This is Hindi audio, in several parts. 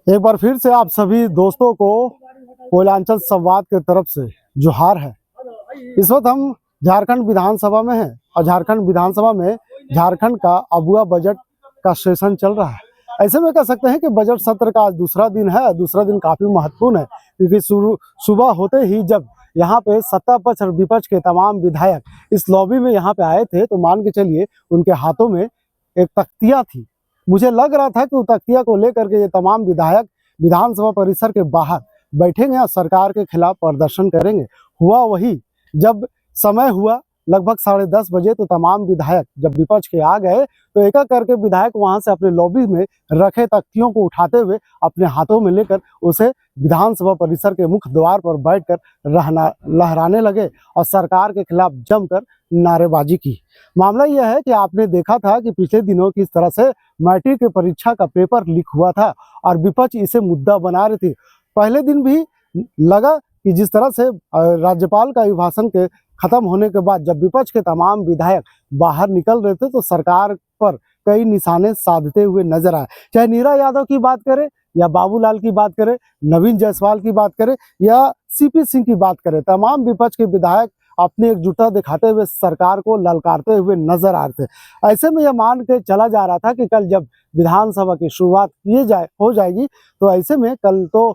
एक बार फिर से आप सभी दोस्तों को कोयलांचल संवाद की तरफ से जोहार है। इस वक्त हम झारखंड विधानसभा में हैं और झारखंड विधानसभा में झारखंड का अबुआ बजट का सेशन चल रहा है। ऐसे में कह सकते हैं कि बजट सत्र का आज दूसरा दिन है। दूसरा दिन काफी महत्वपूर्ण है क्योंकि सुबह होते ही जब यहाँ पे सत्ता पक्ष और विपक्ष के तमाम विधायक इस लॉबी में यहाँ पे आए थे तो मान के चलिए उनके हाथों में एक तख्तियां थी। मुझे लग रहा था कि वो तख्तिया को लेकर के ये तमाम विधायक विधानसभा परिसर के बाहर बैठेंगे और सरकार के खिलाफ प्रदर्शन करेंगे। हुआ वही, जब समय हुआ लगभग 10:30 बजे तो तमाम विधायक जब विपक्ष के आ गए तो एक एक करके विधायक वहां से अपने लॉबी में रखे तख्तियों को उठाते हुए अपने हाथों में लेकर उसे विधानसभा परिसर के मुख्य द्वार पर बैठकर लहराने लगे और सरकार के खिलाफ जमकर नारेबाजी की। मामला यह है कि आपने देखा था कि पिछले दिनों किस तरह से मैट्रिक की परीक्षा का पेपर लीक हुआ था और विपक्ष इसे मुद्दा बना रहे थे। पहले दिन भी लगा कि जिस तरह से राज्यपाल का अभिभाषण के खत्म होने के बाद जब विपक्ष के तमाम विधायक बाहर निकल रहे थे तो सरकार पर कई निशाने साधते हुए नजर आए। चाहे नीरा यादव की बात करें या बाबूलाल की बाथ करें, नवीन जायसवाल की बात करें या सीपी सिंह की बात करें, तमाम विपक्ष के विधायक अपनी एकजुटता दिखाते हुए सरकार को ललकारते हुए नजर आ रहे थे। ऐसे में यह मान के चला जा रहा था कि कल जब विधानसभा की शुरुआत हो जाएगी तो ऐसे में कल तो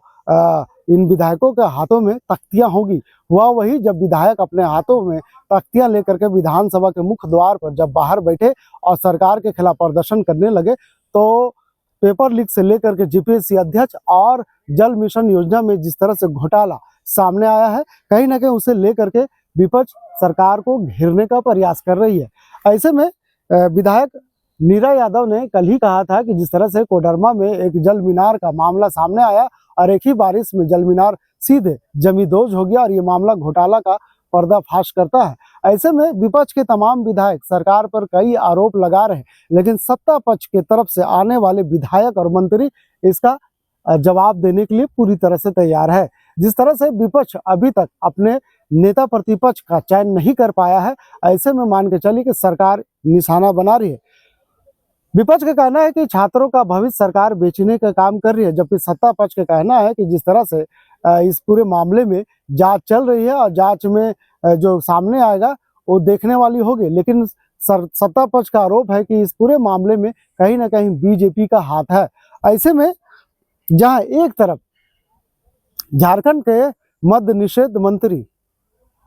इन विधायकों के हाथों में तख्तियां होगी। हुआ वही, जब विधायक अपने हाथों में तख्तियां लेकर के विधानसभा के मुख्य द्वार पर जब बाहर बैठे और सरकार के खिलाफ प्रदर्शन करने लगे तो पेपर लीक से लेकर के जीपीएससी अध्यक्ष और जल मिशन योजना में जिस तरह से घोटाला सामने आया है, कहीं ना कहीं उसे लेकर के विपक्ष सरकार को घेरने का प्रयास कर रही है। ऐसे में विधायक नीरा यादव ने कल ही कहा था कि जिस तरह से कोडरमा में एक जल मीनार का मामला सामने आया और एक ही बारिश में जल मीनार सीधे जमींदोज हो गया और ये मामला घोटाला का पर्दाफाश करता है। ऐसे में विपक्ष के तमाम विधायक सरकार पर कई आरोप लगा रहे हैं, लेकिन सत्ता पक्ष की तरफ से आने वाले विधायक और मंत्री इसका जवाब देने के लिए पूरी तरह से तैयार है। जिस तरह से विपक्ष अभी तक अपने नेता प्रतिपक्ष का चयन नहीं कर पाया है, ऐसे में मान के चलिए कि सरकार निशाना बना रही है। विपक्ष का कहना है कि छात्रों का भविष्य सरकार बेचने का काम कर रही है, जबकि सत्ता पक्ष का कहना है कि जिस तरह से इस पूरे मामले में जांच चल रही है और जांच में जो सामने आएगा वो देखने वाली होगी। लेकिन सत्ता पक्ष का आरोप है कि इस पूरे मामले में कहीं ना कहीं बीजेपी का हाथ है। ऐसे में जहां एक तरफ झारखंड के मद्य निषेध मंत्री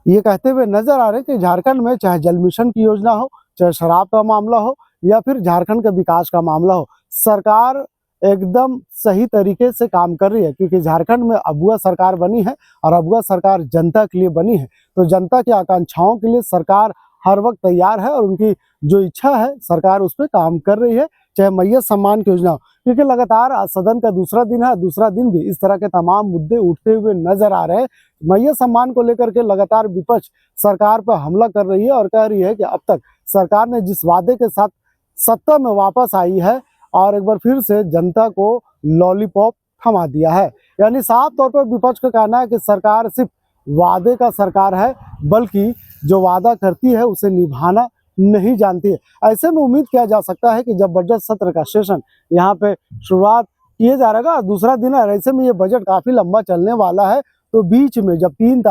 ये कहते हुए नजर आ रहे हैं कि झारखंड में चाहे जल मिशन की योजना हो, चाहे शराब का मामला हो या फिर झारखंड के विकास का मामला हो, सरकार एकदम सही तरीके से काम कर रही है क्योंकि झारखंड में अबुआ सरकार बनी है और अबुआ सरकार जनता के लिए बनी है। तो जनता की आकांक्षाओं के लिए सरकार हर वक्त तैयार है और उनकी जो इच्छा है सरकार उस पर काम कर रही है, चाहे मैया सम्मान की योजना हो। क्योंकि लगातार आज सदन का दूसरा दिन है, दूसरा दिन भी इस तरह के तमाम मुद्दे उठते हुए नजर आ रहे हैं। मैया सम्मान को लेकर के लगातार विपक्ष सरकार पर हमला कर रही है और कह रही है कि अब तक सरकार ने जिस वादे के साथ सत्ता में वापस आई है और एक बार फिर से जनता को लॉलीपॉप थमा दिया है। यानी साफ तौर पर विपक्ष का कहना है कि सरकार सिर्फ वादे का सरकार है, बल्कि जो वादा करती है उसे निभाना नहीं जानती है। ऐसे में उम्मीद किया जा सकता है कि जब बजट सत्र का सेशन यहाँ पे शुरुआत किए जा रहा है, दूसरा दिन है, ऐसे में ये बजट काफी लंबा चलने वाला है। तो बीच में जब 3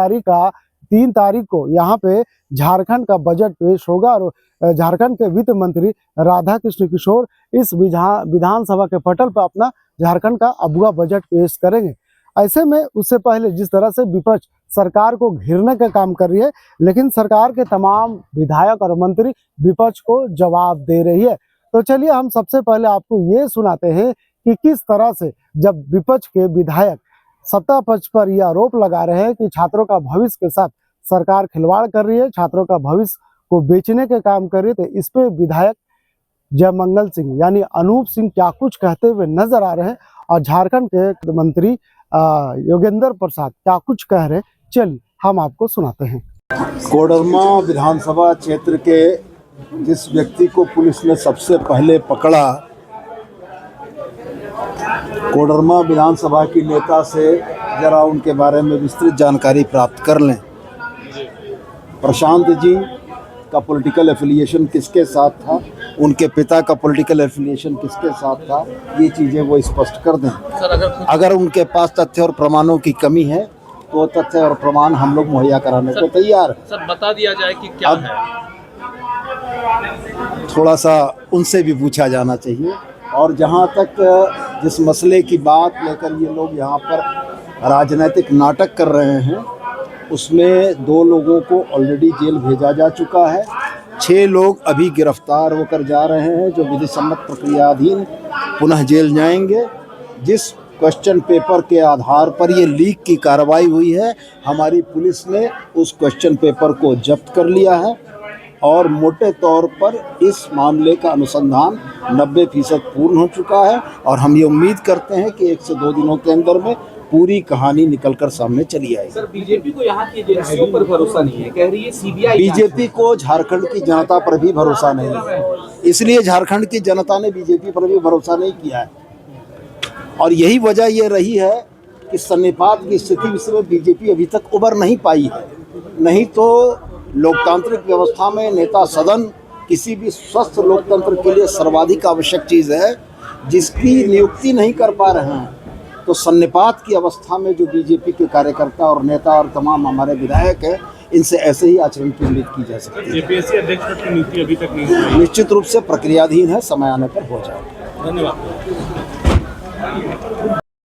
तारीख को यहाँ पे झारखंड का बजट पेश होगा और झारखंड के वित्त मंत्री राधा कृष्ण किशोर इस विधानसभा के पटल पर अपना झारखंड का अबुआ बजट पेश करेंगे। ऐसे में उससे पहले जिस तरह से विपक्ष सरकार को घेरने का काम कर रही है, लेकिन सरकार के तमाम विधायक और मंत्री विपक्ष को जवाब दे रही है। तो चलिए हम सबसे पहले आपको ये सुनाते हैं कि किस तरह से जब विपक्ष के विधायक सत्ता पक्ष पर यह आरोप लगा रहे हैं कि छात्रों का भविष्य के साथ सरकार खिलवाड़ कर रही है, छात्रों का भविष्य को बेचने के काम कर रही है, तो इस पे विधायक जयमंगल सिंह यानी अनूप सिंह क्या कुछ कहते हुए नजर आ रहे हैं और झारखंड के मंत्री योगेंद्र प्रसाद क्या कुछ कह रहे हैं, चलिए हम आपको सुनाते हैं। कोडरमा विधानसभा क्षेत्र के जिस व्यक्ति को पुलिस ने सबसे पहले पकड़ा, कोडरमा विधानसभा की नेता से जरा उनके बारे में विस्तृत जानकारी प्राप्त कर लें। प्रशांत जी का पॉलिटिकल एफिलिएशन किसके साथ था, उनके पिता का पॉलिटिकल एफिलिएशन किसके साथ था, ये चीज़ें वो स्पष्ट कर दें। अगर उनके पास तथ्य और प्रमाणों की कमी है तो तथ्य और प्रमाण हम लोग मुहैया कराने को तैयार हैं। सर बता दिया जाए कि क्या है। थोड़ा सा उनसे भी पूछा जाना चाहिए। और जहाँ तक जिस मसले की बात लेकर ये लोग यहाँ पर राजनीतिक नाटक कर रहे हैं, उसमें 2 लोगों को ऑलरेडी जेल भेजा जा चुका है। 6 लोग अभी गिरफ्तार होकर जा रहे हैं जो विधि सम्मत प्रक्रियाधीन पुनः जेल जाएंगे। जिस क्वेश्चन पेपर के आधार पर ये लीक की कार्रवाई हुई है, हमारी पुलिस ने उस क्वेश्चन पेपर को जब्त कर लिया है और मोटे तौर पर इस मामले का अनुसंधान 90% पूर्ण हो चुका है। और हम ये उम्मीद करते हैं कि 1 से 2 दिनों के अंदर में पूरी कहानी निकलकर सामने चली आएगी। सर बीजेपी को यहाँ की एजेंसियों पर भरोसा नहीं है, कह रही है सीबीआई। बीजेपी को झारखंड की जनता पर भी भरोसा नहीं है, इसलिए झारखंड की जनता ने बीजेपी पर भी भरोसा नहीं किया है। और यही वजह ये रही है कि सन्निपात की स्थिति से बीजेपी अभी तक उबर नहीं पाई है। नहीं तो लोकतांत्रिक व्यवस्था में नेता सदन किसी भी स्वस्थ लोकतंत्र के लिए सर्वाधिक आवश्यक चीज़ है, जिसकी नियुक्ति नहीं कर पा रहे हैं। तो सन्निपात की अवस्था में जो बीजेपी के कार्यकर्ता और नेता और तमाम हमारे विधायक हैं, इनसे ऐसे ही आचरण की उम्मीद की जा सकती है। जेपीएससी अध्यक्ष पद की नियुक्ति अभी तक नहीं हुई। निश्चित रूप से प्रक्रियाधीन है, समय आने पर हो जाएगा। धन्यवाद।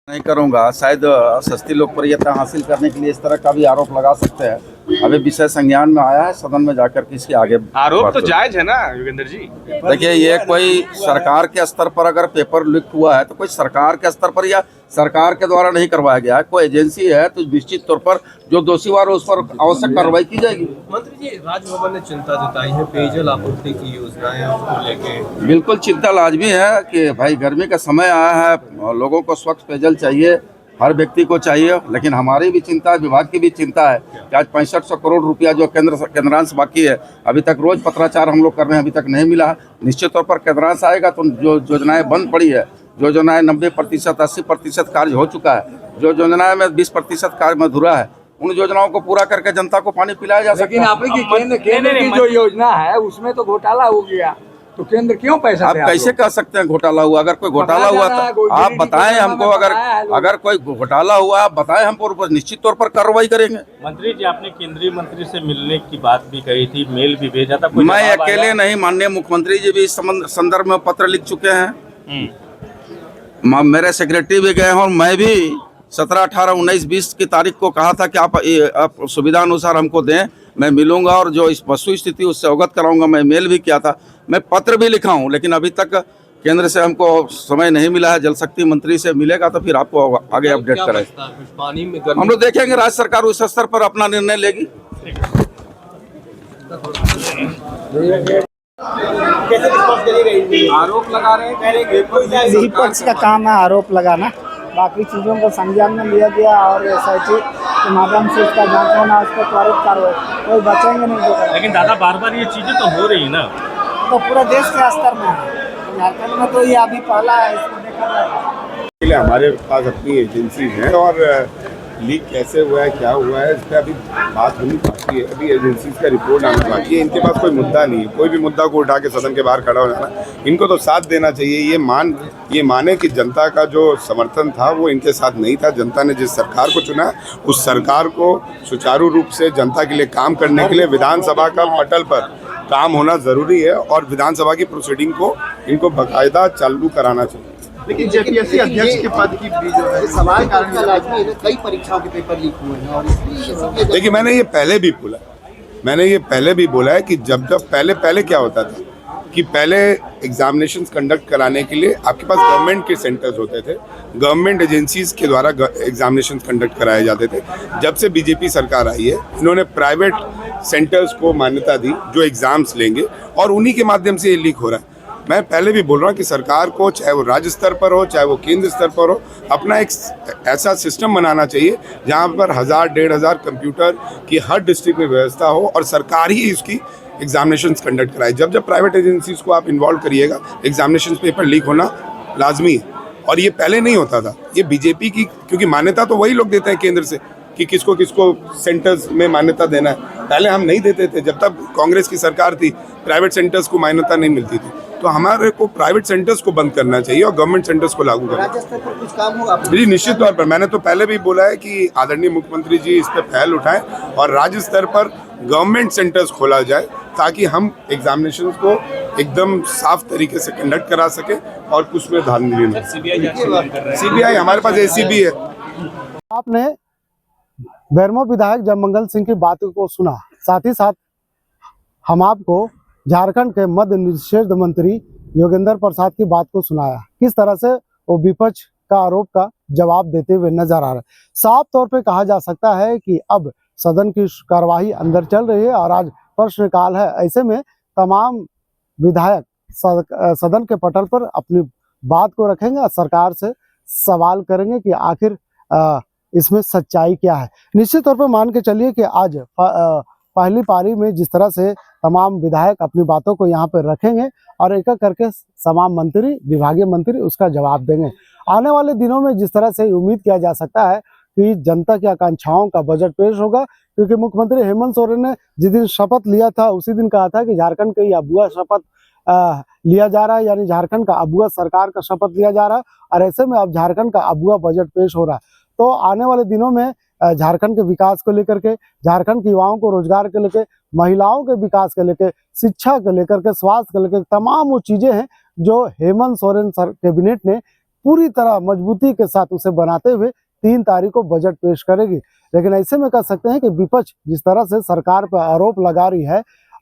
नहीं करूंगा। शायद सस्ती लोकप्रियता हासिल करने के लिए इस तरह का भी आरोप लगा सकते हैं। अभी विषय संज्ञान में आया है, सदन में जाकर के इसके आगे आरोप तो जायज है ना योगेंद्र जी। देखिए, ये कोई सरकार के स्तर पर अगर पेपर लीक हुआ है तो कोई सरकार के स्तर पर या सरकार के द्वारा नहीं करवाया गया है, कोई एजेंसी है तो निश्चित तौर पर जो दोषी हुआ उस पर आवश्यक कार्रवाई की जाएगी। मंत्री जी, राजभवन ने चिंता जताई है पेयजल आपूर्ति की योजनाएं उसको लेके। बिल्कुल चिंता लाजमी है कि भाई गर्मी का समय आया है, लोगों को स्वच्छ पेयजल चाहिए, हर व्यक्ति को चाहिए। लेकिन हमारी भी चिंता है, विभाग की भी चिंता है कि आज 6500 करोड़ रुपया जो केंद्रांश बाकी है, अभी तक रोज पत्राचार हम लोग कर रहे हैं, अभी तक नहीं मिला। निश्चित तौर पर केंद्रांश आएगा तो जो योजनाएं बंद पड़ी है, जो योजनाएं 90% 80% कार्य हो चुका है, जो योजनाएं में 20% कार्य अधूरा है, उन योजनाओं को पूरा करके जनता को पानी पिलाया जा सकता है। लेकिन आपकी केंद्र की जो योजना है उसमें तो घोटाला हो गया, तो केंद्र क्यों पैसा आप कैसे कह सकते हैं घोटाला हुआ? अगर कोई घोटाला हुआ तो आप बताएं हमको। अगर कोई घोटाला हुआ आप बताएं हमको, निश्चित तौर पर कार्रवाई करेंगे। मंत्री जी, आपने केंद्रीय मंत्री से मिलने की बात भी कही थी, मेल भी भेजा था। मैं अकेले नहीं, माननीय मुख्यमंत्री जी भी इस संदर्भ में पत्र लिख चुके हैं, मेरे सेक्रेटरी भी गए हैं और मैं भी 17, 18, 19, 20 की तारीख को कहा था कि आप सुविधा अनुसार हमको दें, मैं मिलूंगा और जो इस वस्तु स्थिति उससे अवगत कराऊंगा। मैं मेल भी किया था, मैं पत्र भी लिखा हूं, लेकिन अभी तक केंद्र से हमको समय नहीं मिला है। जल शक्ति मंत्री से मिलेगा तो फिर आपको आगे अपडेट करेंगे। हम लोग देखेंगे, राज्य सरकार उस स्तर पर अपना निर्णय लेगी। आरोप लगा रहे हैं, विपक्ष का काम है आरोप लगाना, बाकी चीज़ों को संज्ञान में लिया गया और एसआईटी के माध्यम से इसका जांच होना, उस पर त्वरित कार्रवाई, कोई बचेंगे नहीं। लेकिन दादा बार बार ये चीजें तो हो रही ना, तो पूरे देश के स्तर में है, झारखंड में तो ये अभी पहला है, इसको देखा जाएगा। हमारे पास अपनी एजेंसी है और लीक कैसे हुआ है, क्या हुआ है, इस पर अभी बात होनी बाकी है। अभी एजेंसीज का रिपोर्ट आना बाकी है। इनके पास कोई मुद्दा नहीं है, कोई भी मुद्दा को उठा के सदन के बाहर खड़ा हो जाना। इनको तो साथ देना चाहिए। ये माने कि जनता का जो समर्थन था वो इनके साथ नहीं था। जनता ने जिस सरकार को चुना, उस सरकार को सुचारू रूप से जनता के लिए काम करने के लिए विधानसभा का पटल पर काम होना ज़रूरी है और विधानसभा की प्रोसीडिंग को इनको बाकायदा चालू कराना चाहिए। लेकिन जेपीएससी अध्यक्ष के पद की भी जो है सवाल कारण लाजमी है, कई परीक्षाओं के पेपर लीक हुए हैं और इसलिए ये सब। देखिए, मैंने ये पहले भी बोला है कि जब पहले क्या होता था कि पहले एग्जामिनेशंस कंडक्ट कराने के लिए आपके पास गवर्नमेंट के सेंटर्स होते थे, गवर्नमेंट एजेंसीज के द्वारा एग्जामिनेशंस कंडक्ट कराए जाते थे। जब से बीजेपी सरकार आई है, इन्होंने प्राइवेट सेंटर्स को मान्यता दी जो एग्जाम्स लेंगे और उन्हीं के माध्यम से ये लीक हो रहा है। मैं पहले भी बोल रहा हूँ कि सरकार को, चाहे वो राज्य स्तर पर हो चाहे वो केंद्र स्तर पर हो, अपना एक ऐसा सिस्टम बनाना चाहिए जहाँ पर 1000-1500 कंप्यूटर की हर डिस्ट्रिक्ट में व्यवस्था हो और सरकार ही इसकी एग्जामिनेशंस कंडक्ट कराए। जब प्राइवेट एजेंसीज को आप इन्वॉल्व करिएगा, एग्जामिनेशन पेपर लीक होना लाजमी है। और ये पहले नहीं होता था, ये बीजेपी की, क्योंकि मान्यता तो वही लोग देते हैं केंद्र से कि किसको किसको सेंटर्स में मान्यता देना है। पहले हम नहीं देते थे, जब तक कांग्रेस की सरकार थी प्राइवेट सेंटर्स को मान्यता नहीं मिलती थी। तो हमारे को प्राइवेट सेंटर्स को बंद करना चाहिए और गवर्नमेंट सेंटर्स को लागू करना राज्य स्तर पर कुछ काम होगा जी, निश्चित तौर पर। मैंने तो पहले भी बोला है कि आदरणीय मुख्यमंत्री जी इस पर पहल उठाएं और राज्य स्तर पर गवर्नमेंट सेंटर्स खोला जाए, ताकि हम एग्जामिनेशन को एकदम साफ तरीके से कंडक्ट करा सके और कुछ में धांधली नहीं। सीबीआई हमारे पास एसीबी है। आपने बेरमो विधायक जयमंगल सिंह की बात को सुना, साथ ही साथ हम आपको झारखंड के मद्य निषेध मंत्री योगेंद्र प्रसाद की बात को सुनाया, किस तरह से वो विपक्ष का आरोप का जवाब देते हुए नजर आ रहा है। साफ तौर पे कहा जा सकता है कि अब सदन की कार्यवाही अंदर चल रही है और आज प्रश्नकाल है। ऐसे में तमाम विधायक सदन के पटल पर अपनी बात को रखेंगे और सरकार से सवाल करेंगे कि आखिर इसमें सच्चाई क्या है। निश्चित तौर पर मान के चलिए कि आज पहली पारी में जिस तरह से तमाम विधायक अपनी बातों को यहाँ पर रखेंगे और एक एक करके तमाम मंत्री, विभागीय मंत्री उसका जवाब देंगे। आने वाले दिनों में जिस तरह से उम्मीद किया जा सकता है कि जनता की आकांक्षाओं का बजट पेश होगा, क्योंकि मुख्यमंत्री हेमंत सोरेन ने जिस दिन शपथ लिया था उसी दिन कहा था कि झारखंड का अबुआ शपथ लिया जा रहा है, यानी झारखंड का अबुआ सरकार का शपथ लिया जा रहा है। और ऐसे में अब झारखंड का अबुआ बजट पेश हो रहा है। तो आने वाले दिनों में झारखंड के विकास को लेकर के, झारखंड के युवाओं को रोजगार के लेकर, महिलाओं के विकास के लेकर, शिक्षा को लेकर के, स्वास्थ्य को लेकर, तमाम वो चीजें हैं जो हेमंत सोरेन कैबिनेट ने पूरी तरह मजबूती के साथ उसे बनाते हुए 3 तारीख को बजट पेश करेगी। लेकिन ऐसे में कह सकते हैं कि विपक्ष जिस तरह से सरकार पर आरोप लगा रही है,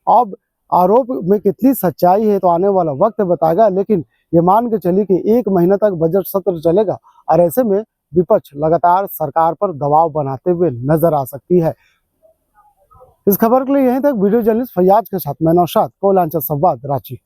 अब आरोप में कितनी सच्चाई है तो आने वाला वक्त बताएगा। लेकिन ये मान के चलिए कि 1 महीना तक बजट सत्र चलेगा और ऐसे में विपक्ष लगातार सरकार पर दबाव बनाते हुए नजर आ सकती है। इस खबर के लिए यहीं तक वीडियो जर्नलिस्ट फैयाज के साथ मैं नौशाद, कोयलांचल संवाद, रांची।